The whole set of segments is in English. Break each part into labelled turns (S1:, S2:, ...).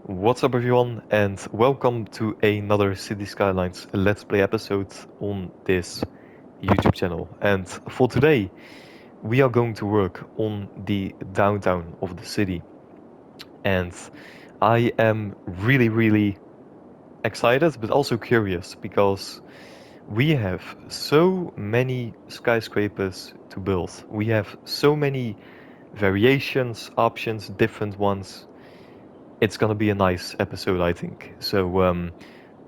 S1: What's up, everyone, and welcome to another City Skylines Let's Play episode on this YouTube channel. And for today, we are going to work on the downtown of the city. And I am really excited, but also curious because we have so many skyscrapers to build. We have so many variations, options, different ones. It's gonna be a nice episode, I think. So,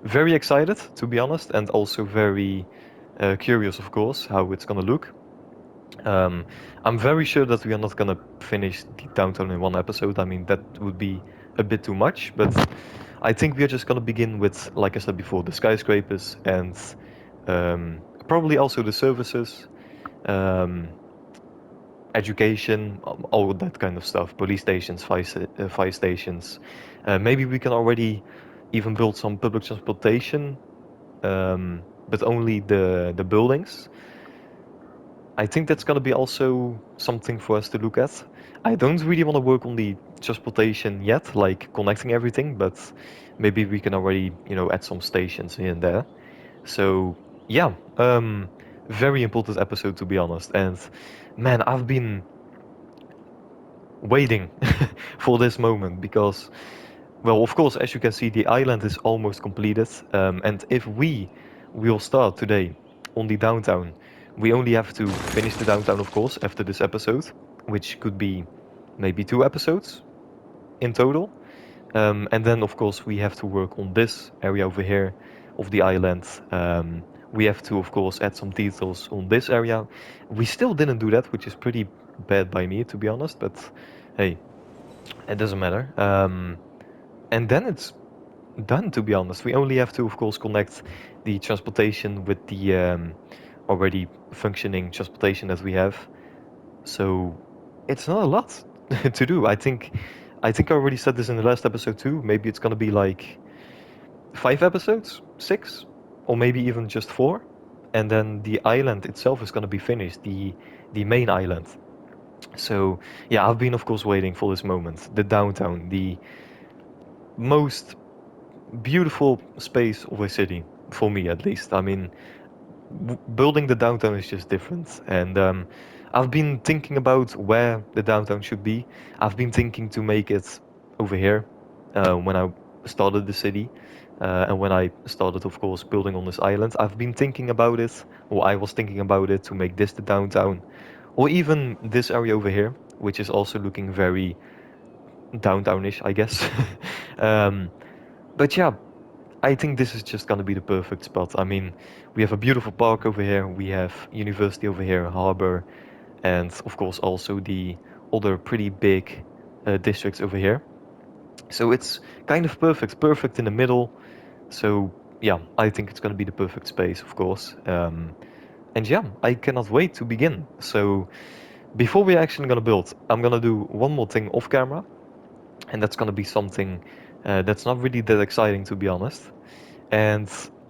S1: very excited, to be honest, and also very curious, of course, how it's gonna look. Um, I'm very sure that we are not gonna finish the downtown in one episode. I mean, that would be a bit too much, but I think we are just gonna begin with, like I said before, the skyscrapers and probably also the services, um, education, all that kind of stuff, police stations, fire stations. Maybe we can already even build some public transportation, but only the buildings. I think that's gonna be also something for us to look at. I don't really want to work on the transportation yet, like connecting everything, but maybe we can already, add some stations here and there. So yeah, very important episode to be honest. And man, I've been waiting for this moment because, well, of course, as you can see, the island is almost completed. And if we will start today on the downtown, we only have to finish the downtown, of course, after this episode, which could be maybe 2 episodes in total. And then, of course, we have to work on this area over here of the island. We have to, of course, add some details on this area. We still didn't do that, which is pretty bad by me, to be honest, but hey, it doesn't matter. And then it's done, to be honest. We only have to, of course, connect the transportation with the already functioning transportation that we have. So it's not a lot to do. I think I already said this in the last episode too. Maybe it's gonna be like 5 episodes, 6, or maybe even just 4, and then the island itself is gonna be finished. The main island. So yeah, I've been, of course, waiting for this moment. The downtown, the most beautiful space of a city, for me at least. I mean, building the downtown is just different. And I've been thinking about where the downtown should be. I've been thinking to make it over here when I started the city. And when I started, of course, building on this island, I've been thinking about it, or I was thinking about it to make this the downtown, or even this area over here, which is also looking very downtownish, I guess. um, but yeah, I think this is just gonna be the perfect spot. I mean, we have a beautiful park over here, we have university over here, harbor, and of course also the other pretty big districts over here. So it's kind of perfect in the middle. So yeah, I think it's gonna be the perfect space, of course. And yeah, I cannot wait to begin. So before we're actually gonna build, I'm gonna do one more thing off camera, and that's gonna be something that's not really that exciting, to be honest. And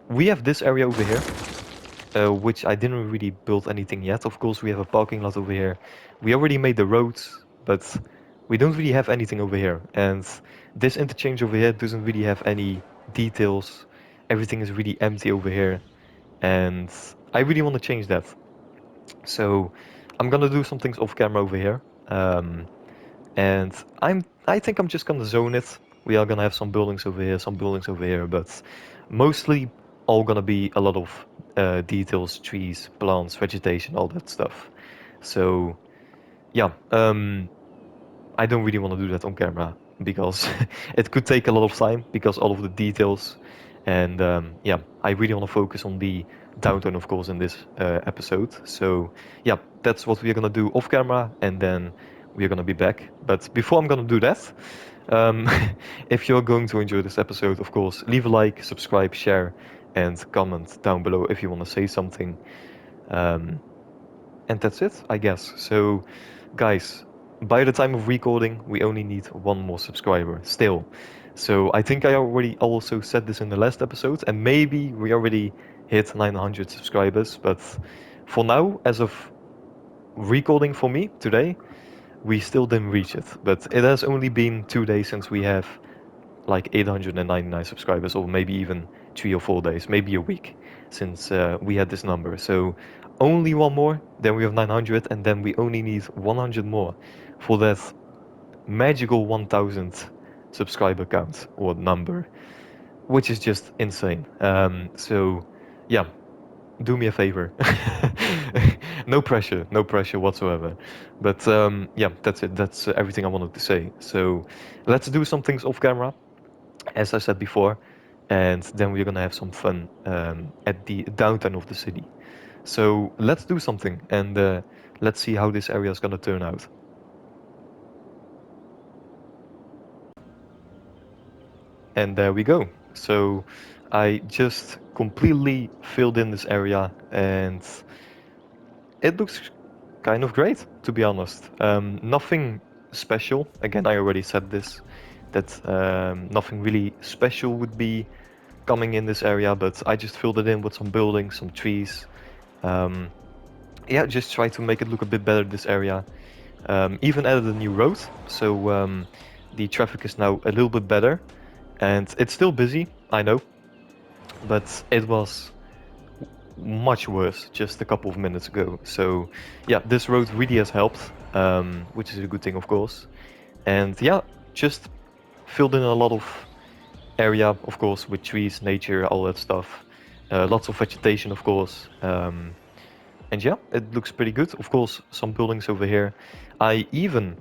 S1: we have this area over here, which I didn't really build anything yet. Of course, we have a parking lot over here. We already made the roads, but we don't really have anything over here. And this interchange over here doesn't really have any details. Everything is really empty over here. And I really want to change that. So I'm gonna do some things off camera over here. And I think I'm just gonna zone it. We are gonna have some buildings over here, some buildings over here, but mostly all gonna be a lot of details, trees, plants, vegetation, all that stuff. So yeah, I don't really want to do that on camera because it could take a lot of time because all of the details. And yeah, I really want to focus on the downtown, of course, in this episode. So yeah, that's what we're gonna do off camera, and then we're gonna be back. But before I'm gonna do that, um, if you're going to enjoy this episode, of course, leave a like, subscribe, share, and comment down below if you want to say something. Um, and that's it, I guess. So, guys, by the time of recording, we only need one more subscriber still. So I think I already also said this in the last episode, and maybe we already hit 900 subscribers. But for now, as of recording for me today, we still didn't reach it. But it has only been 2 days since we have like 899 subscribers, or maybe even 3 or 4 days, maybe a week, since we had this number. So only one more, then we have 900, and then we only need 100 more for that magical 1000 subscriber count or number, which is just insane. So yeah, do me a favor. No pressure whatsoever. But yeah, that's it. That's everything I wanted to say. So let's do some things off camera, as I said before, and then we're gonna have some fun at the downtown of the city. So let's do something, and let's see how this area is gonna turn out. And there we go. So I just completely filled in this area, and it looks kind of great, to be honest. Nothing special. Again, I already said this, that nothing really special would be coming in this area, but I just filled it in with some buildings, some trees. Yeah, just try to make it look a bit better, this area. Even added a new road, so the traffic is now a little bit better. And it's still busy, I know, but it was much worse just a couple of minutes ago. So yeah, this road really has helped, which is a good thing, of course. And yeah, just filled in a lot of area, of course, with trees, nature, all that stuff. Lots of vegetation, of course. And yeah, it looks pretty good. Of course, some buildings over here. I even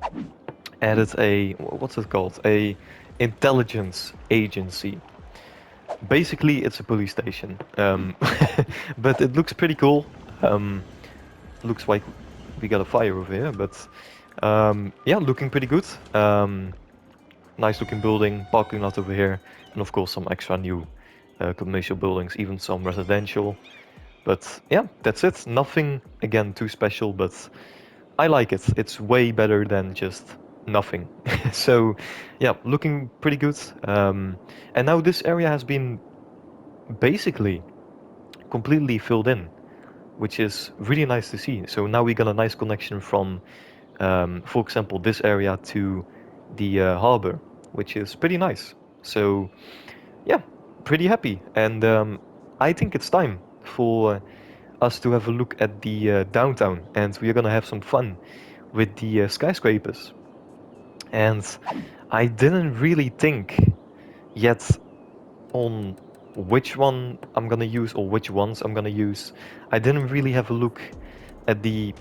S1: added a, what's it called? A intelligence agency. Basically, it's a police station, but it looks pretty cool. Looks like we got a fire over here, but yeah, looking pretty good. Nice looking building, parking lot over here, and of course some extra new commercial buildings, even some residential. But yeah, that's it. Nothing, again, too special, but I like it. It's way better than just nothing. So yeah, looking pretty good. And now this area has been basically completely filled in, which is really nice to see. So now we got a nice connection from, for example, this area to the harbor, which is pretty nice. So yeah, pretty happy. And I think it's time for us to have a look at the downtown, and we're gonna have some fun with the skyscrapers. And I didn't really think yet on which one I'm gonna use or which ones I'm gonna use. I didn't really have a look at the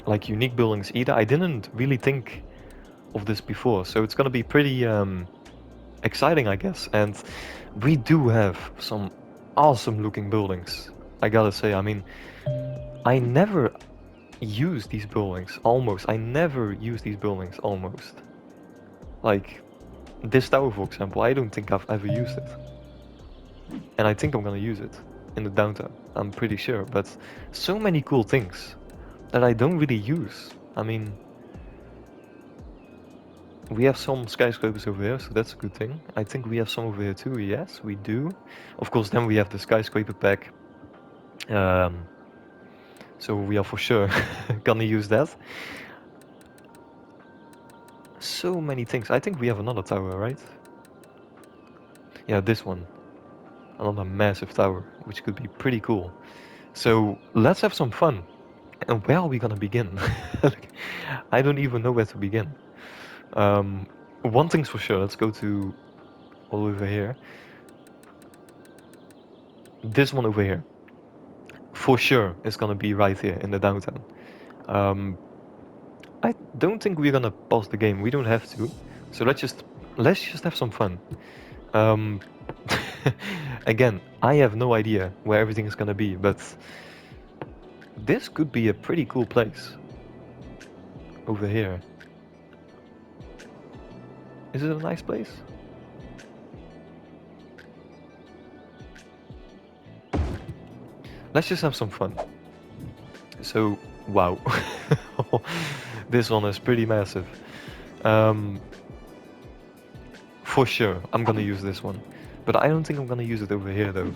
S1: like unique buildings either. I didn't really think of this before, so it's gonna be pretty exciting, I guess. And we do have some awesome looking buildings, I gotta say. I mean, I never use these buildings, almost. I never use these buildings, almost. Like, this tower, for example, I don't think I've ever used it. And I think I'm gonna use it in the downtown, I'm pretty sure. But so many cool things that I don't really use. I mean, we have some skyscrapers over here, so that's a good thing. I think we have some over here too, yes, we do. Of course, then we have the skyscraper pack. So we are for sure gonna use that. So many things. I think we have another tower, right? Yeah, this one. Another massive tower, which could be pretty cool. So let's have some fun. And where are we gonna begin? I don't even know where to begin. One thing's for sure, let's go to all over here. This one over here. For sure is gonna be right here in the downtown. I don't think we're gonna pause the game. We don't have to. So let's just have some fun. Again, I have no idea where everything is gonna be, but this could be a pretty cool place. Over here. Is it a nice place? Let's just have some fun. So, wow. This one is pretty massive. For sure, I'm gonna use this one. But I don't think I'm gonna use it over here though.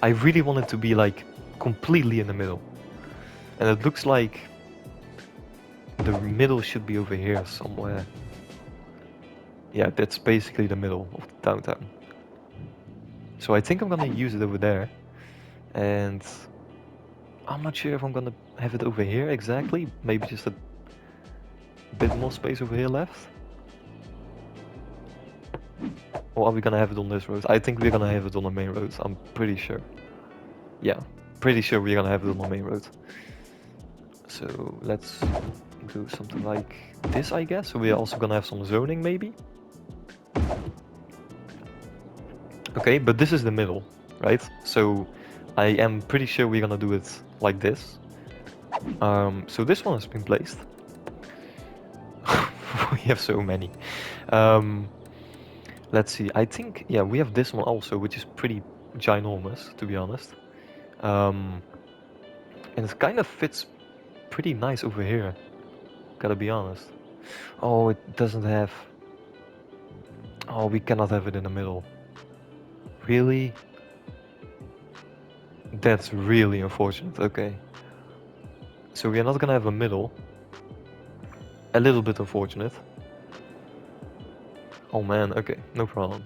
S1: I really want it to be like completely in the middle. And it looks like the middle should be over here somewhere. Yeah, that's basically the middle of the downtown. So I think I'm gonna use it over there, and I'm not sure if I'm gonna have it over here exactly. Maybe just a bit more space over here left. Or are we gonna have it on this road? I think we're gonna have it on the main road. I'm pretty sure. Yeah, pretty sure we're gonna have it on the main road. So let's do something like this, I guess. So we're also gonna have some zoning, maybe. Okay, but this is the middle, right? So I am pretty sure we're gonna do it like this. So this one has been placed. We have so many. Let's see. I think, yeah, we have this one also, which is pretty ginormous, to be honest. And it kind of fits pretty nice over here, gotta be honest. Oh, it doesn't have... Oh, we cannot have it in the middle. Really? That's really unfortunate. Okay. So we are not gonna have a middle. A little bit unfortunate. Oh man, okay, no problem.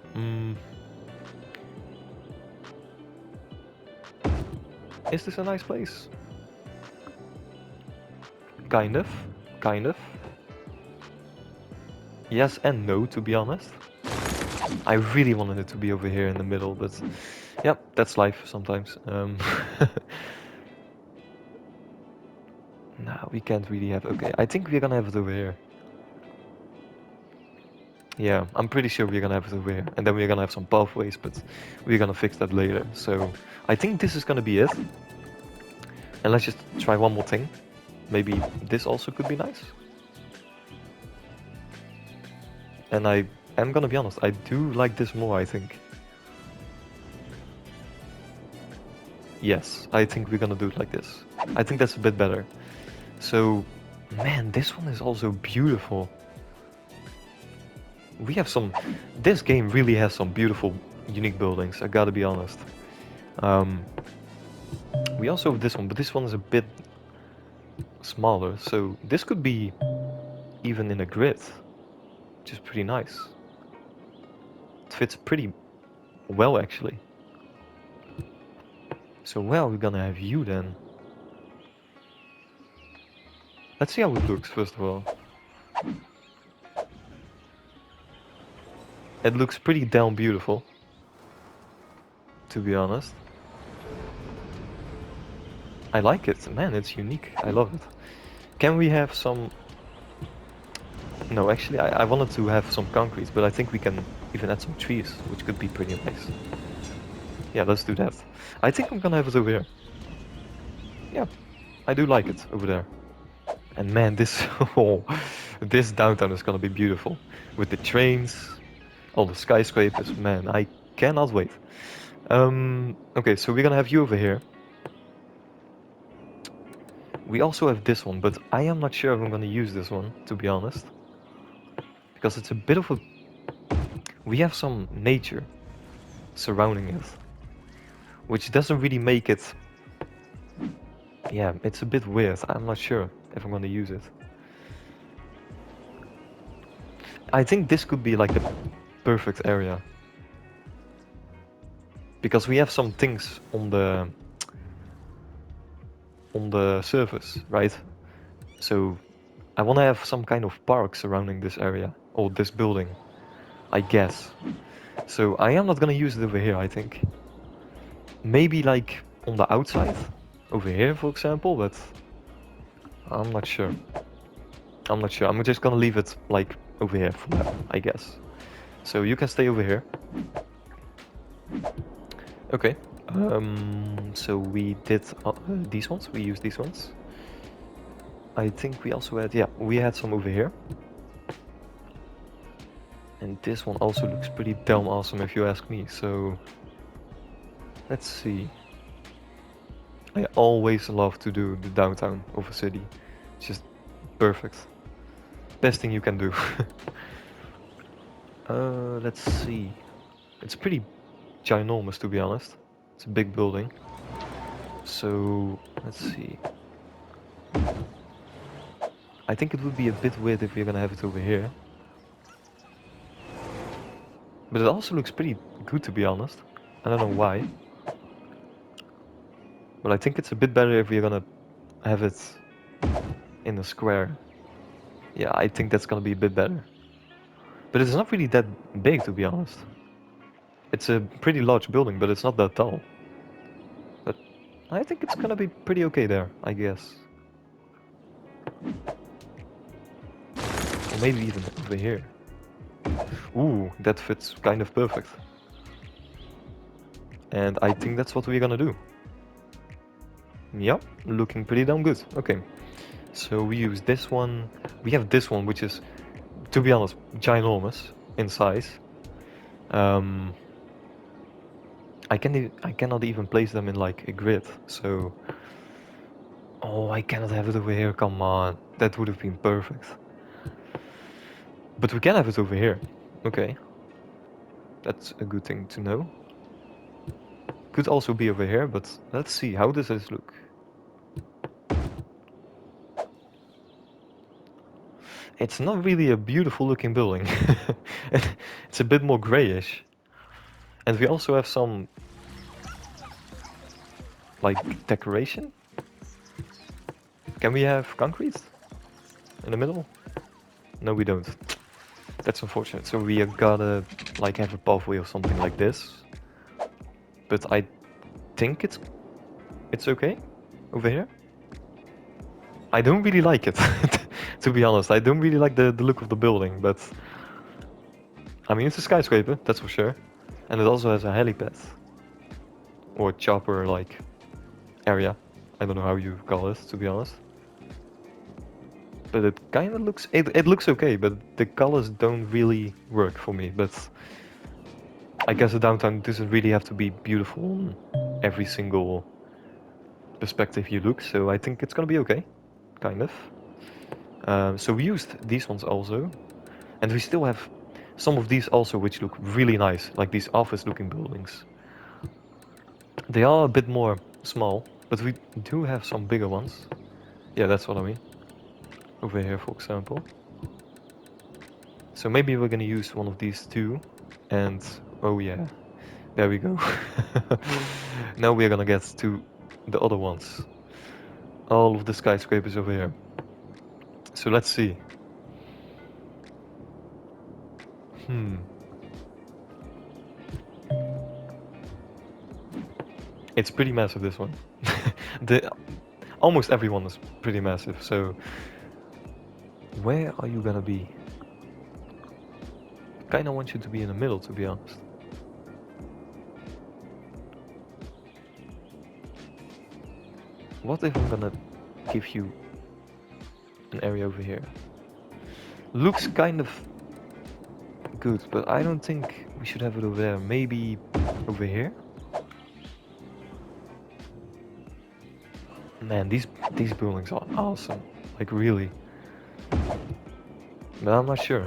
S1: Is this a nice place? Kind of. Kind of. Yes and no, to be honest. I really wanted it to be over here in the middle, but... Yep, that's life sometimes. No, we can't really have... Okay, I think we're gonna have it over here. Yeah, I'm pretty sure we're gonna have it over here. And then we're gonna have some pathways, but we're gonna fix that later. So, I think this is gonna be it. And let's just try one more thing. Maybe this also could be nice. And I am gonna be honest, I do like this more, I think. Yes, I think we're gonna do it like this. I think that's a bit better. So, man, this one is also beautiful. We have some... This game really has some beautiful, unique buildings, I gotta be honest. We also have this one, but this one is a bit smaller, so this could be even in a grid, which is pretty nice. It fits pretty well, actually. So, well, we're gonna have you then. Let's see how it looks, first of all. It looks pretty damn beautiful, to be honest. I like it, man, it's unique, I love it. Can we have some... No, actually, I wanted to have some concrete, but I think we can even add some trees, which could be pretty nice. Yeah, let's do that. I think I'm gonna have it over here. Yeah, I do like it over there. And man, this oh, this downtown is gonna be beautiful. With the trains, all the skyscrapers, man, I cannot wait. Okay, so we're gonna have you over here. We also have this one, but I am not sure if I'm gonna use this one, to be honest. Because it's a bit of a... We have some nature surrounding it, which doesn't really make it... Yeah, it's a bit weird. I'm not sure if I'm gonna use it. I think this could be like the perfect area. Because we have some things on the surface, right? So I want to have some kind of park surrounding this area, or this building, I guess. So I am not gonna use it over here, I think. Maybe like on the outside, over here for example, but I'm not sure. I'm not sure, I'm just gonna leave it like over here for now, I guess. So you can stay over here. Okay. So we did these ones, we used these ones. I think we also had, yeah, we had some over here. And this one also looks pretty damn awesome if you ask me, so... Let's see. I always love to do the downtown of a city. It's just perfect. Best thing you can do. Let's see. It's pretty ginormous, to be honest. It's a big building. So, let's see. I think it would be a bit weird if we're gonna have it over here. But it also looks pretty good, to be honest. I don't know why. But I think it's a bit better if we're gonna have it in a square. Yeah, I think that's gonna be a bit better. But it's not really that big, to be honest. It's a pretty large building, but it's not that tall. But I think it's gonna be pretty okay there, I guess. Or maybe even over here. Ooh, that fits kind of perfect. And I think that's what we're gonna do. Yep, looking pretty damn good. Okay, so we use this one. We have this one, which is, to be honest, ginormous in size. I cannot even place them in like a grid, so... Oh, I cannot have it over here, come on. That would have been perfect. But we can have it over here. Okay. That's a good thing to know. Could also be over here, but let's see, how does this look? It's not really a beautiful looking building. It's a bit more grayish. And we also have some... like, decoration? Can we have concrete? In the middle? No, we don't. That's unfortunate. So we gotta, like, have a pathway or something like this. But I think it's okay over here. I don't really like it, to be honest. I don't really like the look of the building, but... I mean, it's a skyscraper, that's for sure. And it also has a helipad. Or chopper, like, area. I don't know how you call it, to be honest. But it kind of looks... It looks okay, but the colors don't really work for me. But I guess the downtown doesn't really have to be beautiful on every single perspective you look, so I think it's gonna be okay. Kind of. So we used these ones also. And we still have some of these also which look really nice, like these office-looking buildings. They are a bit more small, but we do have some bigger ones. Yeah, that's what I mean. Over here, for example. So maybe we're gonna use one of these two. And, oh yeah, there we go. Now we're gonna get to the other ones. All of the skyscrapers over here. So let's see. It's pretty massive, this one. Almost everyone is pretty massive, so... Where are you gonna be? Kinda want you to be in the middle, to be honest. What if I'm gonna give you an area over here? Looks kind of good, but I don't think we should have it over there. Maybe over here? Man, these buildings are awesome. Like, really. But I'm not sure.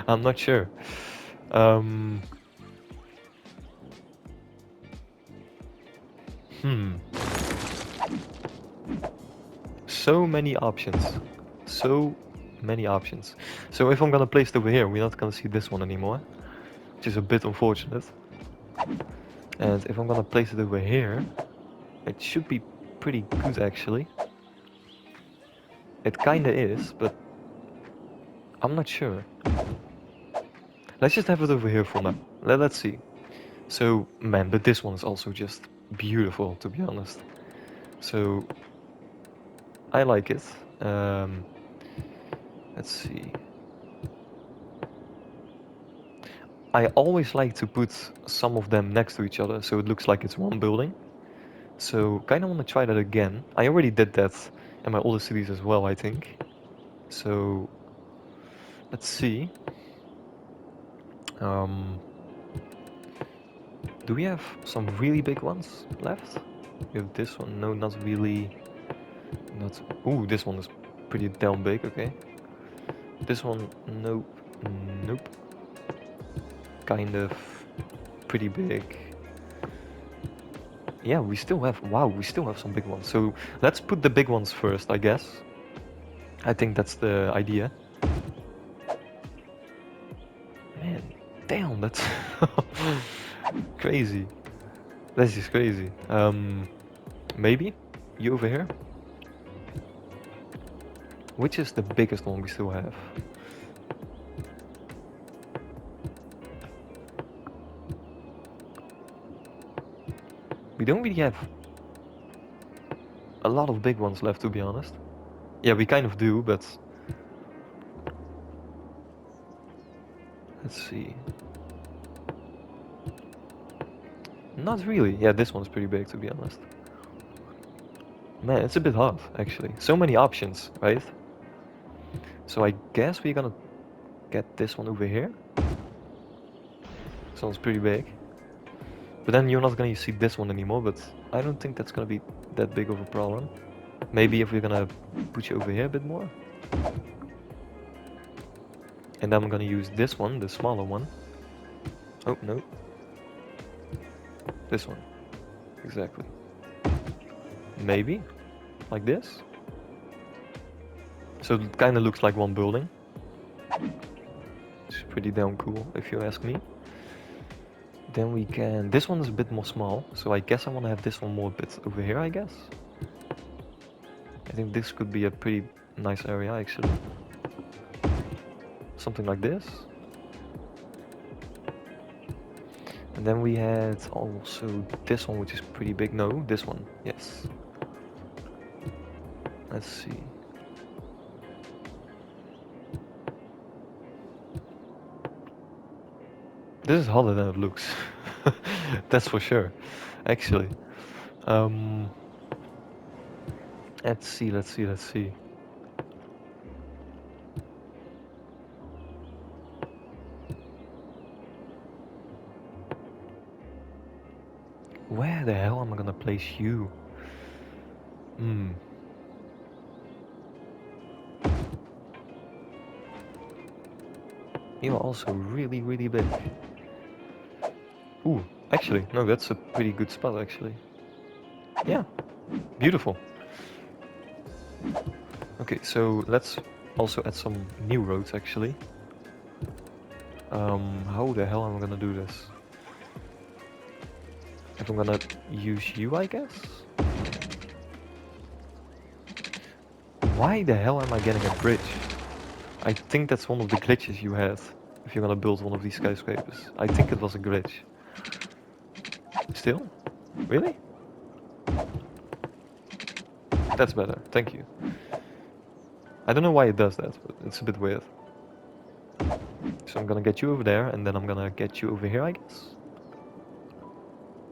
S1: I'm not sure. So many options. So many options. So if I'm gonna place it over here, we're not gonna see this one anymore. Which is a bit unfortunate. And if I'm gonna place it over here, it should be pretty good actually. It kinda is, but I'm not sure. Let's just have it over here for now. Let's see. So, man, but this one is also just beautiful, to be honest. So, I like it. Let's see. I always like to put some of them next to each other, so it looks like it's one building. So, kind of want to try that again. I already did that in my older cities as well, I think. So, let's see. Do we have some really big ones left? We have this one. No, not really. Not. Ooh, this one is pretty damn big. Okay. This one, nope, nope. Kind of pretty big. Yeah, we still have. Wow, we still have some big ones. So let's put the big ones first, I guess. I think that's the idea. Man, damn. Damn, that's crazy. This is crazy. Maybe you over here? Which is the biggest one we still have? We don't really have a lot of big ones left, to be honest. Yeah, we kind of do, but let's see. Not really. Yeah, this one's pretty big, to be honest. Man, it's a bit hard, actually. So many options, right? So I guess we're gonna get this one over here. Sounds pretty big. But then you're not gonna see this one anymore, but I don't think that's gonna be that big of a problem. Maybe if we're gonna put you over here a bit more. And then I'm gonna use this one, the smaller one. Oh, no. This one. Exactly. Maybe. Like this. So it kinda looks like one building. It's pretty damn cool, if you ask me. Then we can... This one is a bit more small, so I guess I wanna have this one more a bit over here, I guess. I think this could be a pretty nice area, actually. Something like this. And then we had also this one, which is pretty big. No, this one, yes. Let's see. This is harder than it looks. That's for sure, actually. Let's see, let's see, let's see. Where the hell am I gonna place you? You're also really, really big. Ooh, actually, no, that's a pretty good spot, actually. Yeah, beautiful. Okay, so let's also add some new roads, actually. How the hell am I gonna do this? If I'm gonna use you, I guess? Why the hell am I getting a bridge? I think that's one of the glitches you had if you're gonna build one of these skyscrapers. I think it was a glitch. Still? Really? That's better, thank you. I don't know why it does that, but it's a bit weird. So I'm gonna get you over there, and then I'm gonna get you over here, I guess.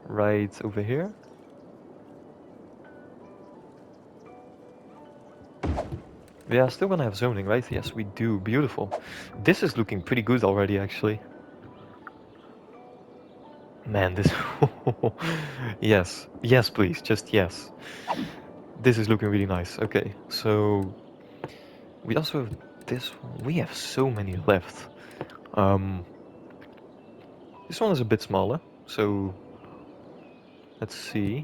S1: Right over here. We are still gonna have zoning, right? Yes, we do. Beautiful. This is looking pretty good already, actually. Man, this... Yes. Yes, please. Just yes. This is looking really nice. Okay, so... We also have this one. We have so many left. This one is a bit smaller, so... Let's see.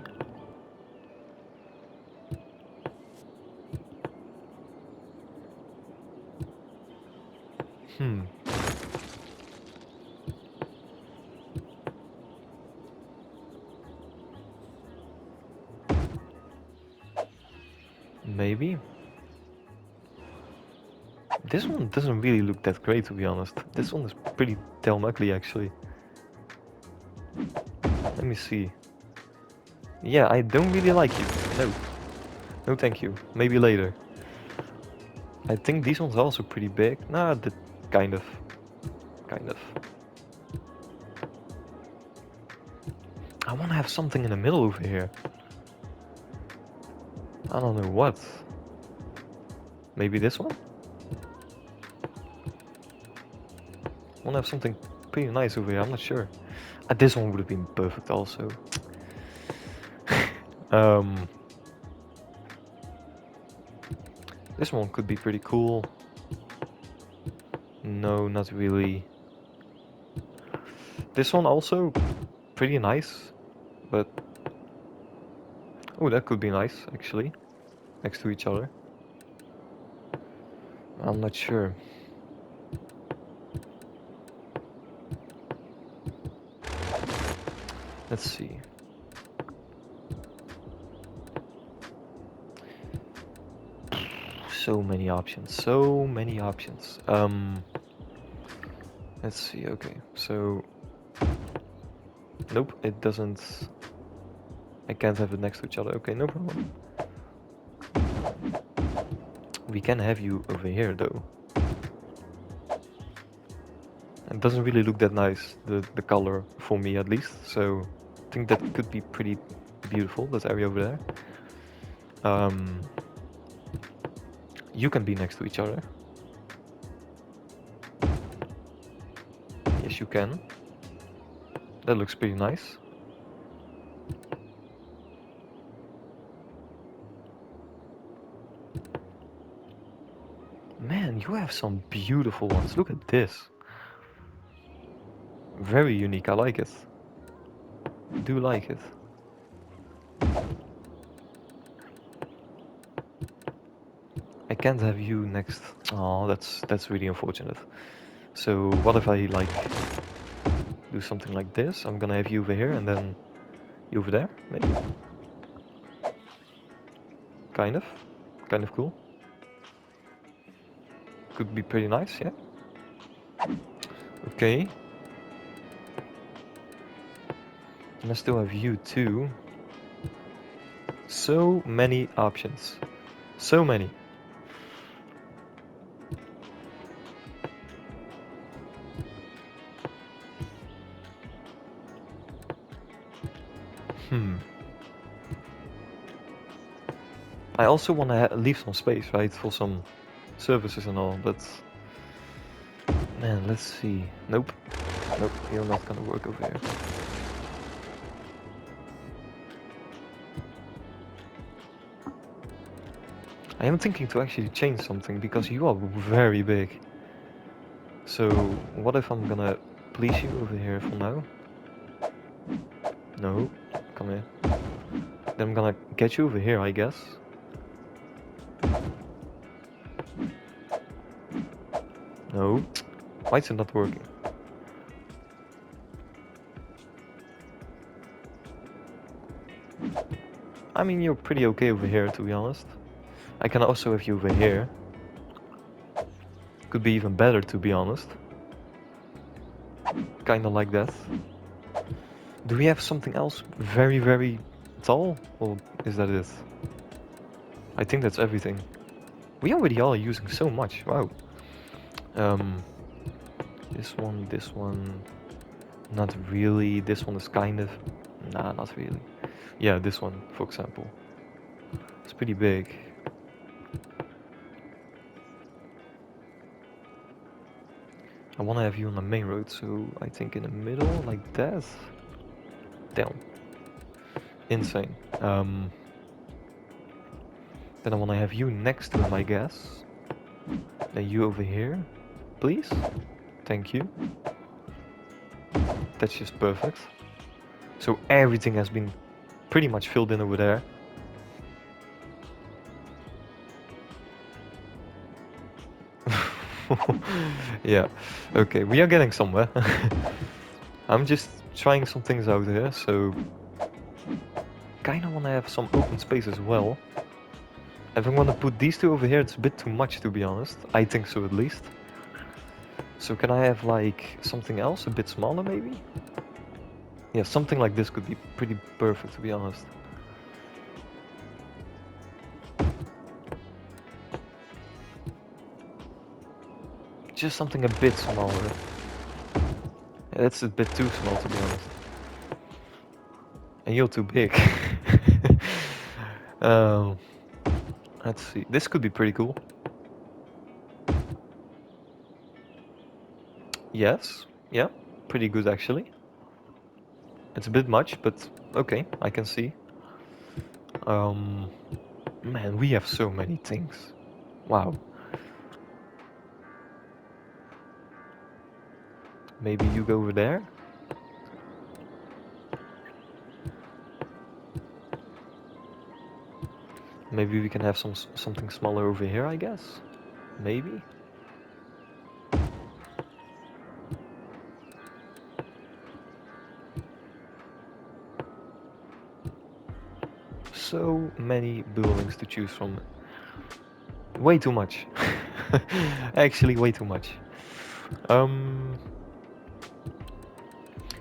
S1: Maybe. This one doesn't really look that great, to be honest. This one is pretty damn ugly, actually. Let me see. Yeah, I don't really like you. No. No, thank you. Maybe later. I think these ones are also pretty big. Nah, kind of. Kind of. I want to have something in the middle over here. I don't know what. Maybe this one? I want to have something pretty nice over here, I'm not sure. This one would have been perfect also. This one could be pretty cool. No, not really. This one also pretty nice, but... Oh, that could be nice, actually. Next to each other. I'm not sure. Let's see. So many options, so many options. Let's see, okay, so... Nope, it doesn't... I can't have it next to each other, okay, no problem. We can have you over here though. It doesn't really look that nice, the color, for me at least, so I think that could be pretty beautiful, that area over there. You can be next to each other. Yes, you can. That looks pretty nice. Man, you have some beautiful ones. Look at this. Very unique, I like it. Do like it. I can't have you next. Oh, that's really unfortunate. So what if I like do something like this? I'm gonna have you over here and then you over there, maybe. Kind of cool. Could be pretty nice, yeah. Okay. And I still have you too. So many options. So many. I also want to leave some space, right, for some services and all, but... Man, let's see. Nope. Nope, you're not gonna work over here. I am thinking to actually change something, because you are very big. So, what if I'm gonna place you over here for now? No, come here. Then I'm gonna get you over here, I guess. No. Why is it not working? I mean, you're pretty okay over here, to be honest. I can also have you over here. Could be even better, to be honest. Kinda like that. Do we have something else very, very tall? Or is that it? I think that's everything. We already are using so much, wow. This one, not really. This one is kind of, nah, not really. Yeah, this one, for example. It's pretty big. I want to have you on the main road, so I think in the middle, like that. Damn. Insane. Then I want to have you next to him, I guess. Then you over here, please. Thank you. That's just perfect. So everything has been pretty much filled in over there. Yeah, okay, we are getting somewhere. I'm just trying some things out here, so kinda wanna have some open space as well. If I'm gonna put these two over here, it's a bit too much, to be honest. I think so, at least. So can I have like something else, a bit smaller maybe? Yeah, something like this could be pretty perfect, to be honest. Just something a bit smaller. Yeah, that's a bit too small, to be honest. And you're too big. Let's see. This could be pretty cool. Yes. Yeah. Pretty good, actually. It's a bit much, but okay. I can see. Man, we have so many things. Wow. Maybe you go over there? Maybe we can have something smaller over here, I guess? Maybe? so many buildings to choose from. Way too much. Actually, way too much.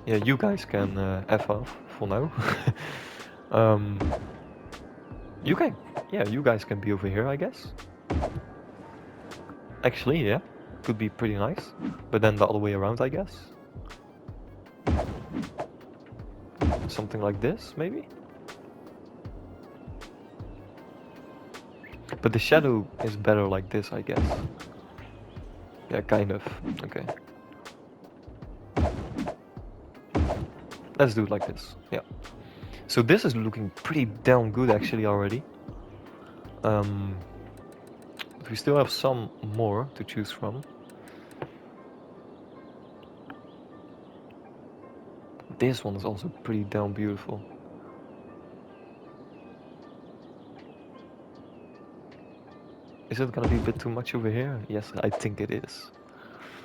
S1: Yeah, you guys can F off for now. um, you can, yeah, you guys can be over here, I guess. Actually, yeah, could be pretty nice. But then the other way around, I guess. Something like this, maybe? But the shadow is better like this, I guess. Yeah, kind of. Okay. Let's do it like this. Yeah. So this is looking pretty damn good actually already. But we still have some more to choose from. This one is also pretty damn beautiful. Is it gonna be a bit too much over here? Yes, I think it is.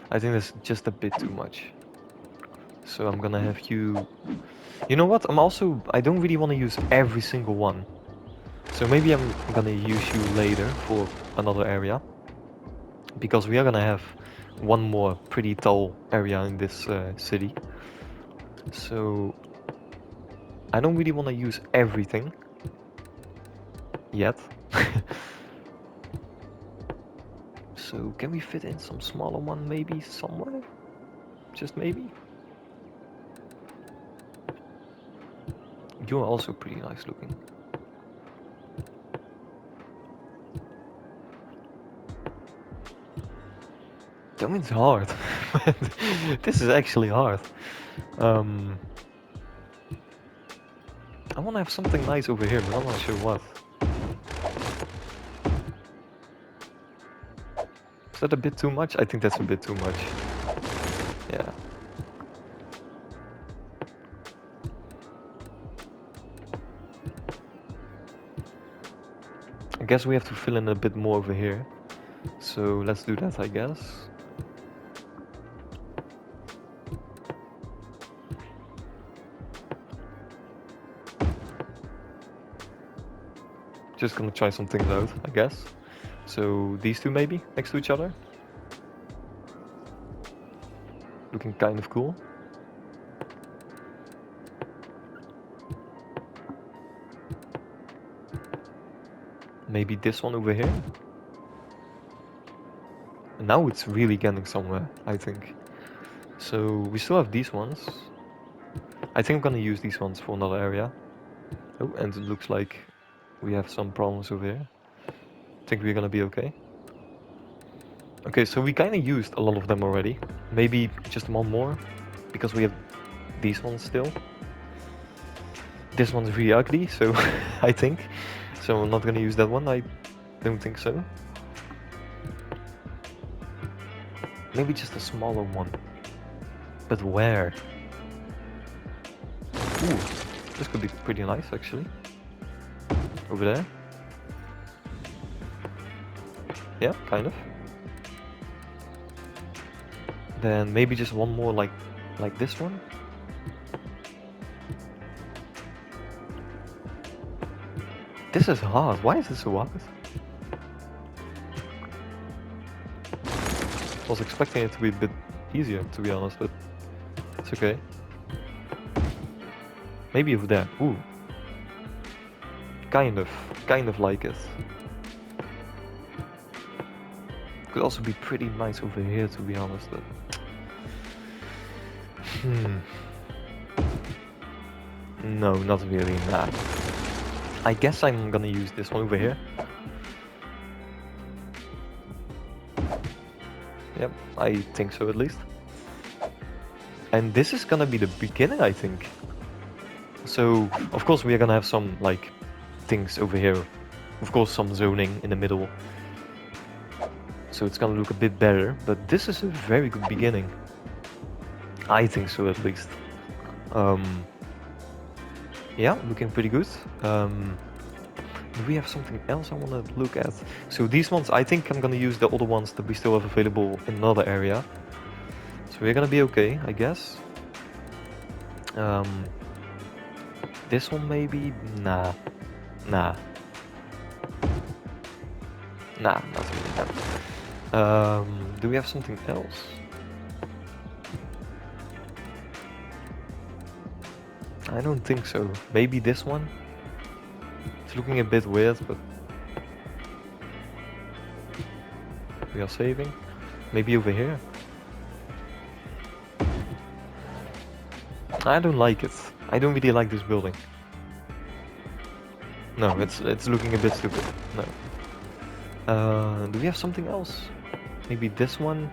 S1: I think it's just a bit too much. So I'm gonna have you... You know what? I don't really want to use every single one. So maybe I'm gonna use you later for another area. Because we are gonna have one more pretty tall area in this city. So I don't really want to use everything yet. So can we fit in some smaller one maybe somewhere? Just maybe? You're also pretty nice looking. That means hard. This is actually hard. I want to have something nice over here, but I'm not sure what. Is that a bit too much? I think that's a bit too much. Yeah. I guess we have to fill in a bit more over here. So let's do that, I guess. Just gonna try some things out, I guess. So these two maybe next to each other. Looking kind of cool. Maybe this one over here. And now it's really getting somewhere, I think. So we still have these ones. I think I'm gonna use these ones for another area. Oh, and it looks like we have some problems over here. Think we're gonna be okay. Okay, so we kind of used a lot of them already. Maybe just one more, because we have these ones still. This one's really ugly, so I think. So I'm not gonna use that one, I don't think so. Maybe just a smaller one. But where? Ooh, this could be pretty nice actually. Over there. Yeah, kind of. Then maybe just one more like this one. This is hard. Why is this so hard? I was expecting it to be a bit easier, to be honest, but it's okay. Maybe over there. Ooh. Kind of like it. Could also be pretty nice over here, to be honest, but... No, not really, nah. I guess I'm gonna use this one over here. Yep, I think so at least. And this is gonna be the beginning, I think. So, of course we are gonna have some, like, things over here. Of course some zoning in the middle. So it's gonna look a bit better, but this is a very good beginning. I think so at least. Yeah, looking pretty good. Do we have something else I want to look at? So these ones, I think I'm gonna use the other ones that we still have available in another area. So we're gonna be okay, I guess. This one maybe? Nah. Nah. Nah, not really that. Do we have something else? I don't think so. Maybe this one? It's looking a bit weird, but we are saving. Maybe over here? I don't like it. I don't really like this building. No, it's looking a bit stupid. No. Do we have something else? Maybe this one?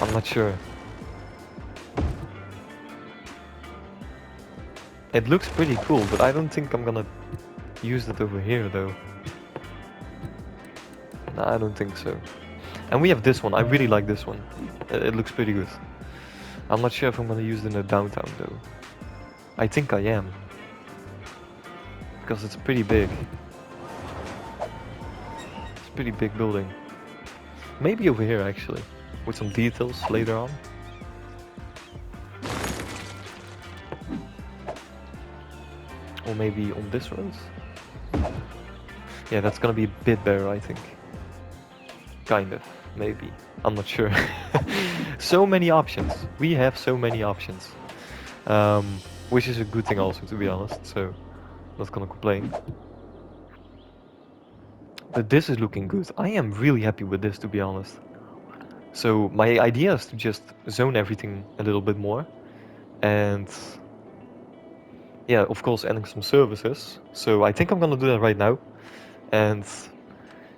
S1: I'm not sure. It looks pretty cool, but I don't think I'm gonna use it over here though. No, I don't think so. And we have this one. I really like this one. It looks pretty good. I'm not sure if I'm gonna use it in the downtown though. I think I am. Because it's pretty big. It's a pretty big building. Maybe over here actually. With some details later on. Or maybe on this road. Yeah, that's gonna be a bit better, I think. Kind of, maybe. I'm not sure. So many options. We have so many options. Which is a good thing also, to be honest, so not gonna complain. But this is looking good. I am really happy with this, to be honest. So my idea is to just zone everything a little bit more. And yeah, of course adding some services. So I think I'm gonna do that right now. And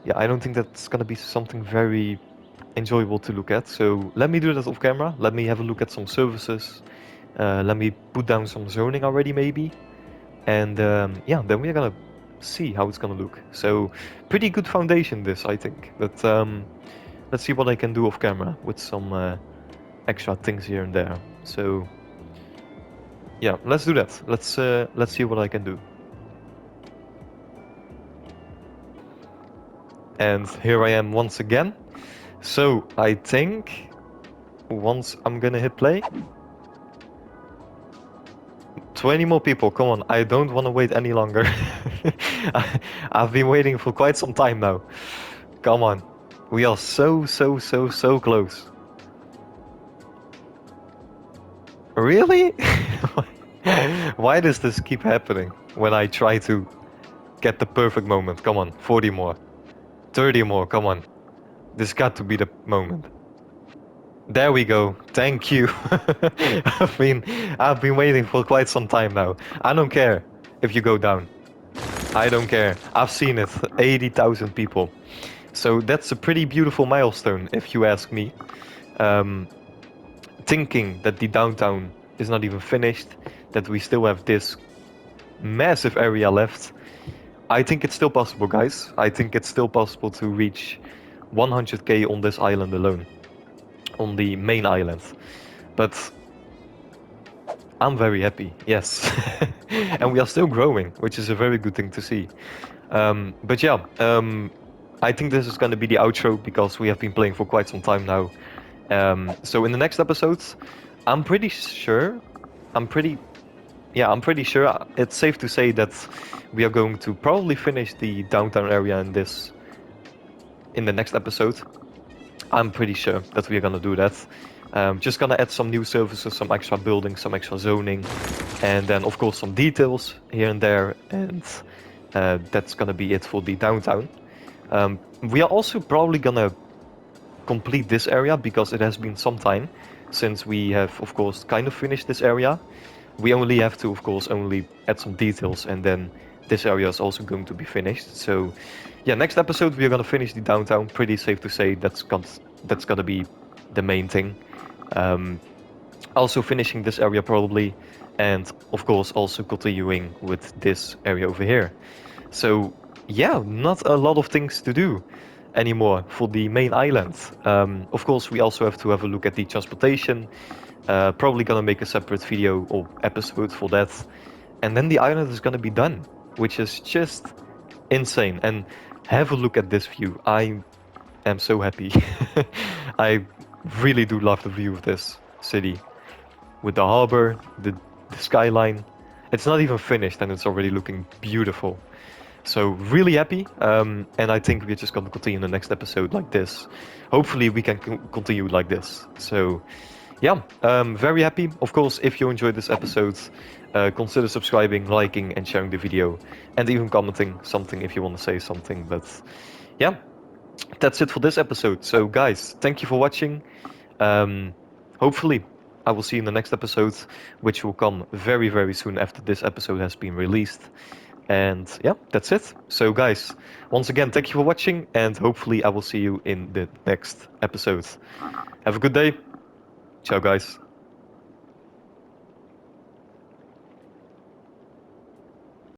S1: yeah, I don't think that's gonna be something very enjoyable to look at. So let me do that off camera. Let me have a look at some services. Let me put down some zoning already maybe. And yeah, then we're gonna see how it's gonna look. So pretty good foundation this, I think. But let's see what I can do off camera with some extra things here and there. So yeah, let's do that. Let's see what I can do. And here I am once again. So I think once I'm gonna hit play, 20 more people, come on, I don't want to wait any longer. I've been waiting for quite some time now. Come on, we are so close. Really? Why does this keep happening when I try to get the perfect moment? Come on, 40 more, 30 more, come on. This got to be the moment. There we go. Thank you. I've been waiting for quite some time now. I don't care if you go down. I don't care. I've seen it. 80,000 people. So that's a pretty beautiful milestone, if you ask me. Thinking that the downtown is not even finished, that we still have this massive area left. I think it's still possible, guys. I think it's still possible to reach 100k on this island alone. On the main island. But I'm very happy, yes. And we are still growing, which is a very good thing to see. But yeah, I think this is going to be the outro because we have been playing for quite some time now. So in the next episodes, I'm pretty sure it's safe to say that we are going to probably finish the downtown area in the next episode. I'm pretty sure that we're gonna do that. Just gonna add some new services, some extra buildings, some extra zoning, and then of course some details here and there, and that's gonna be it for the downtown. We are also probably gonna complete this area because it has been some time since we have of course kind of finished this area. We only have to of course only add some details, and then this area is also going to be finished. So yeah, next episode we're gonna finish the downtown. Pretty safe to say that's gonna be the main thing. Also finishing this area probably, and of course also continuing with this area over here. So yeah, not a lot of things to do anymore for the main island. Of course we also have to have a look at the transportation. Probably gonna make a separate video or episode for that, and then the island is gonna be done, which is just insane. And have a look at this view. I am so happy. I really do love the view of this city. with the harbor, the skyline. It's not even finished and it's already looking beautiful. So really happy, and I think we're just going to continue the next episode like this. Hopefully we can continue like this. So yeah, very happy. Of course, if you enjoyed this episode, consider subscribing, liking, and sharing the video, and even commenting something if you want to say something. But yeah, that's it for this episode. So guys, thank you for watching. Um, Hopefully, I will see you in the next episode, which will come very, very soon after this episode has been released. And yeah, that's it. So guys, once again, thank you for watching, and hopefully I will see you in the next episode. Have a good day. Ciao, guys.